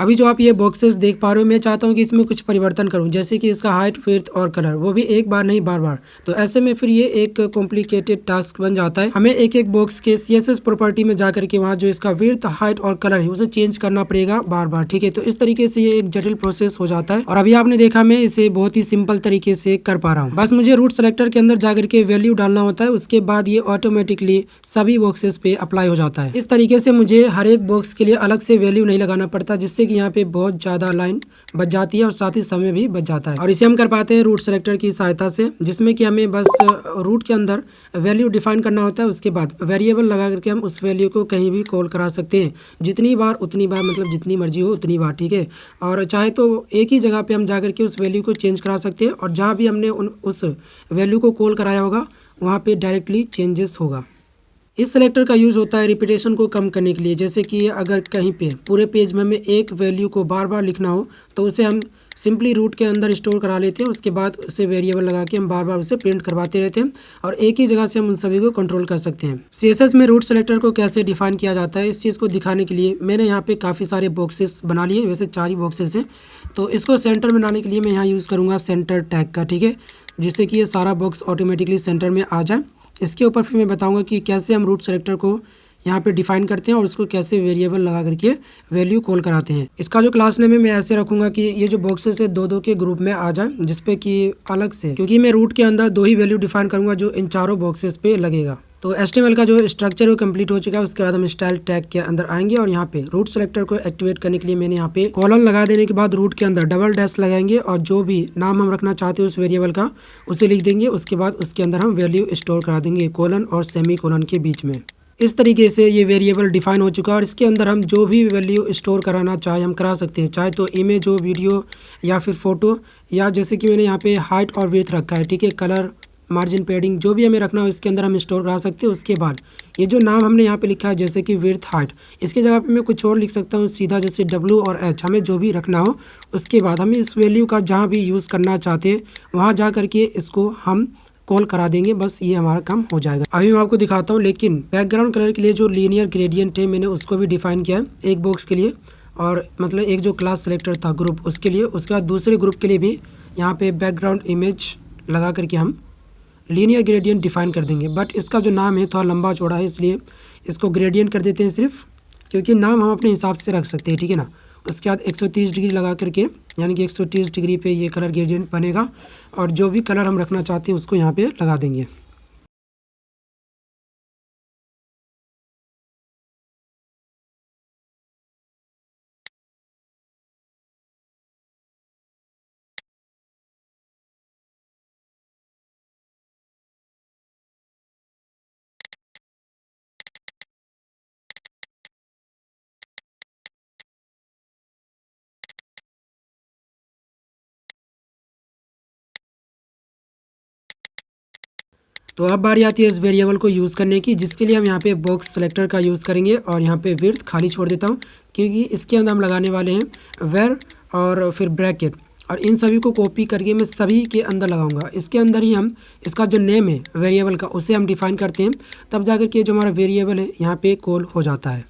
अभी जो आप ये बॉक्सेस देख पा रहे हो, मैं चाहता हूँ कि इसमें कुछ परिवर्तन करूँ, जैसे कि इसका हाइट, विड्थ और कलर, वो भी एक बार नहीं बार बार। तो ऐसे में फिर ये एक कॉम्प्लिकेटेड टास्क बन जाता है। हमें एक एक बॉक्स के CSS प्रॉपर्टी में जाकर के वहाँ जो इसका विड्थ, हाइट और कलर है उसे चेंज करना पड़ेगा बार बार, ठीक है। तो इस तरीके से ये एक जटिल प्रोसेस हो जाता है और अभी आपने देखा मैं इसे बहुत ही सिंपल तरीके से कर पा रहा हूँ। बस मुझे रूट सेलेक्टर के अंदर जाकर के वैल्यू डालना होता है, उसके बाद ये ऑटोमेटिकली सभी बॉक्सेस पे अप्लाई हो जाता है। इस तरीके से मुझे हर एक बॉक्स के लिए अलग से वैल्यू नहीं लगाना पड़ता, जिससे कि यहाँ पे बहुत ज़्यादा लाइन बच जाती है और साथ ही समय भी बच जाता है। और इसे हम कर पाते हैं रूट सेलेक्टर की सहायता से, जिसमें कि हमें बस रूट के अंदर वैल्यू डिफाइन करना होता है, उसके बाद वेरिएबल लगा करके हम उस वैल्यू को कहीं भी कॉल करा सकते हैं, जितनी बार उतनी बार, मतलब जितनी मर्जी हो उतनी बार, ठीक है। और चाहे तो एक ही जगह पे हम जा करके उस वैल्यू को चेंज करा सकते हैं और जहाँ भी हमने उस वैल्यू को कॉल कराया होगा वहाँ पे डायरेक्टली चेंजेस होगा। इस सेलेक्टर का यूज़ होता है रिपीटेशन को कम करने के लिए, जैसे कि अगर कहीं पे पूरे पेज में हमें एक वैल्यू को बार बार लिखना हो तो उसे हम सिंपली रूट के अंदर स्टोर करा लेते हैं, उसके बाद उसे वेरिएबल लगा के हम बार बार उसे प्रिंट करवाते रहते हैं और एक ही जगह से हम उन सभी को कंट्रोल कर सकते हैं। CSS में रूट सेलेक्टर को कैसे डिफाइन किया जाता है, इस चीज़ को दिखाने के लिए मैंने यहाँ पे काफ़ी सारे बॉक्सेस बना लिए, वैसे 4 ही बॉक्सेस हैं। तो इसको सेंटर बनाने के लिए मैं यहाँ यूज़ करूँगा सेंटर टैग का, ठीक है, जिससे कि ये सारा बॉक्स ऑटोमेटिकली सेंटर में आ जाए। इसके ऊपर फिर मैं बताऊंगा कि कैसे हम रूट सेलेक्टर को यहाँ पे डिफाइन करते हैं और उसको कैसे वेरिएबल लगा करके वैल्यू कॉल कराते हैं। इसका जो क्लास नेम है मैं ऐसे रखूंगा कि ये जो बॉक्सेस है 2-2 के ग्रुप में आ जाए, जिसपे कि अलग से, क्योंकि मैं रूट के अंदर 2 ही वैल्यू डिफाइन करूंगा जो इन चारों बॉक्सेस पे लगेगा। तो HTML का जो स्ट्रक्चर है वो कंप्लीट हो चुका है। उसके बाद हम स्टाइल टैग के अंदर आएंगे और यहाँ पे रूट सेलेक्टर को एक्टिवेट करने के लिए मैंने यहाँ पे कॉलन लगा देने के बाद रूट के अंदर डबल डैश लगाएंगे और जो भी नाम हम रखना चाहते हैं उस वेरिएबल का उसे लिख देंगे। उसके बाद उसके अंदर हम वैल्यू स्टोर करा देंगे कोलन और सेमी कोलन के बीच में। इस तरीके से ये वेरिएबल डिफाइन हो चुका है और इसके अंदर हम जो भी वैल्यू स्टोर कराना चाहे हम करा सकते हैं, चाहे तो इमेज हो, वीडियो या फिर फोटो, या जैसे कि मैंने यहाँ पे हाइट और विड्थ रखा है, ठीक है, कलर, मार्जिन, पैडिंग, जो भी हमें रखना हो इसके अंदर हम स्टोर करा सकते हैं। उसके बाद ये जो नाम हमने यहाँ पे लिखा है जैसे कि विड्थ, हाइट, इसकी जगह पे मैं कुछ और लिख सकता हूँ सीधा, जैसे W और H, हमें जो भी रखना हो। उसके बाद हम इस वैल्यू का जहाँ भी यूज़ करना चाहते हैं वहाँ जा करके इसको हम कॉल करा देंगे, बस ये हमारा काम हो जाएगा। अभी मैं आपको दिखाता हूँ, लेकिन बैकग्राउंड कलर के लिए जो लीनियर ग्रेडियंट है मैंने उसको भी डिफाइन किया है एक बॉक्स के लिए, और मतलब एक जो क्लास सेलेक्टर था ग्रुप उसके लिए। उसके बाद दूसरे ग्रुप के लिए भी यहाँ पे बैकग्राउंड इमेज लगा करके हम लीनियर ग्रेडियंट डिफाइन कर देंगे। बट इसका जो नाम है थोड़ा लंबा चौड़ा है, इसलिए इसको ग्रेडियंट कर देते हैं सिर्फ, क्योंकि नाम हम अपने हिसाब से रख सकते हैं, ठीक है ना। उसके बाद 130 डिग्री लगा करके, यानी कि 130 डिग्री पे ये कलर ग्रेडियंट बनेगा और जो भी कलर हम रखना चाहते हैं उसको यहाँ पे लगा देंगे। तो अब बारी आती है इस वेरिएबल को यूज़ करने की, जिसके लिए हम यहाँ पे बॉक्स सेलेक्टर का यूज़ करेंगे और यहाँ पे विड्थ खाली छोड़ देता हूँ, क्योंकि इसके अंदर हम लगाने वाले हैं वेर और फिर ब्रैकेट, और इन सभी को कॉपी करके मैं सभी के अंदर लगाऊंगा। इसके अंदर ही हम इसका जो नेम है वेरिएबल का उसे हम डिफाइन करते हैं, तब जाकर के जो हमारा वेरिएबल है यहाँ पे कॉल हो जाता है।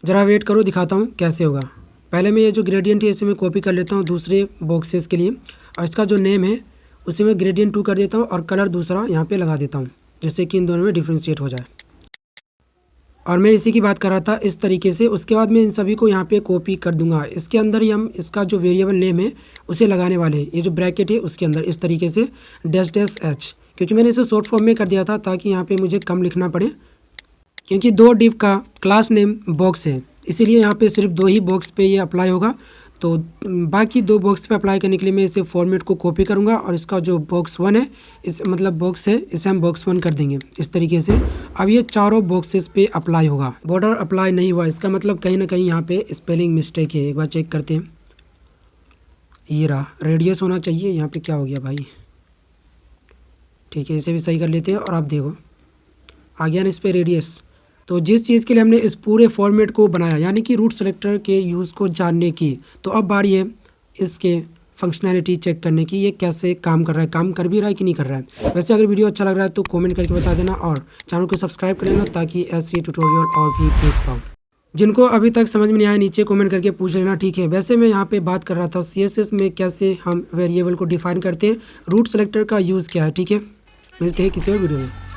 ज़रा वेट करो, दिखाता हूँ कैसे होगा। पहले मैं ये जो ग्रेडियंट है इसे मैं कॉपी कर लेता हूँ दूसरे बॉक्सेस के लिए, और इसका जो नेम है उसे मैं ग्रेडियंट 2 कर देता हूँ और कलर दूसरा यहाँ पे लगा देता हूँ, जिससे कि इन दोनों में डिफ्रेंशिएट हो जाए। और मैं इसी की बात कर रहा था इस तरीके से। उसके बाद मैं इन सभी को यहाँ पे कॉपी कर दूंगा। इसके अंदर ही हम इसका जो वेरिएबल नेम है उसे लगाने वाले हैं। ये जो ब्रैकेट है उसके अंदर इस तरीके से -H, क्योंकि मैंने इसे शॉर्ट फॉर्म में कर दिया था ताकि यहाँ पे मुझे कम लिखना पड़े, क्योंकि 2 डिव का क्लास नेम बॉक्स है, इसीलिए यहाँ पे सिर्फ 2 ही बॉक्स पे ये अप्लाई होगा। तो बाकी 2 बॉक्स पे अप्लाई करने के लिए मैं इसे फॉर्मेट को कॉपी करूँगा और इसका जो बॉक्स 1 है, इस मतलब बॉक्स है, इसे हम बॉक्स 1 कर देंगे इस तरीके से। अब ये चारों बॉक्सेस पे अप्लाई होगा। बॉर्डर अप्लाई नहीं हुआ, इसका मतलब कहीं ना कहीं यहाँ पे स्पेलिंग मिस्टेक है। एक बार चेक करते हैं, ये रहा, रेडियस होना चाहिए, यहाँ पे क्या हो गया भाई। ठीक है, इसे भी सही कर लेते हैं और आप देखो आ गया ना इस पर रेडियस। तो जिस चीज़ के लिए हमने इस पूरे फॉर्मेट को बनाया, यानी कि रूट सेलेक्टर के यूज़ को जानने की, तो अब बारी है इसके फंक्शनैलिटी चेक करने की, ये कैसे काम कर रहा है, काम कर भी रहा है कि नहीं कर रहा है। वैसे अगर वीडियो अच्छा लग रहा है तो कमेंट करके बता देना और चैनल को सब्सक्राइब कर लेना ताकि ऐसी ट्यूटोरियल और भी देख पाऊँ। जिनको अभी तक समझ में नहीं आया नीचे कमेंट करके पूछ लेना, ठीक है। वैसे मैं यहाँ पे बात कर रहा था CSS में कैसे हम वेरिएबल को डिफाइन करते हैं, रूट सेलेक्टर का यूज़ क्या है, ठीक है। मिलते हैं किसी और वीडियो में।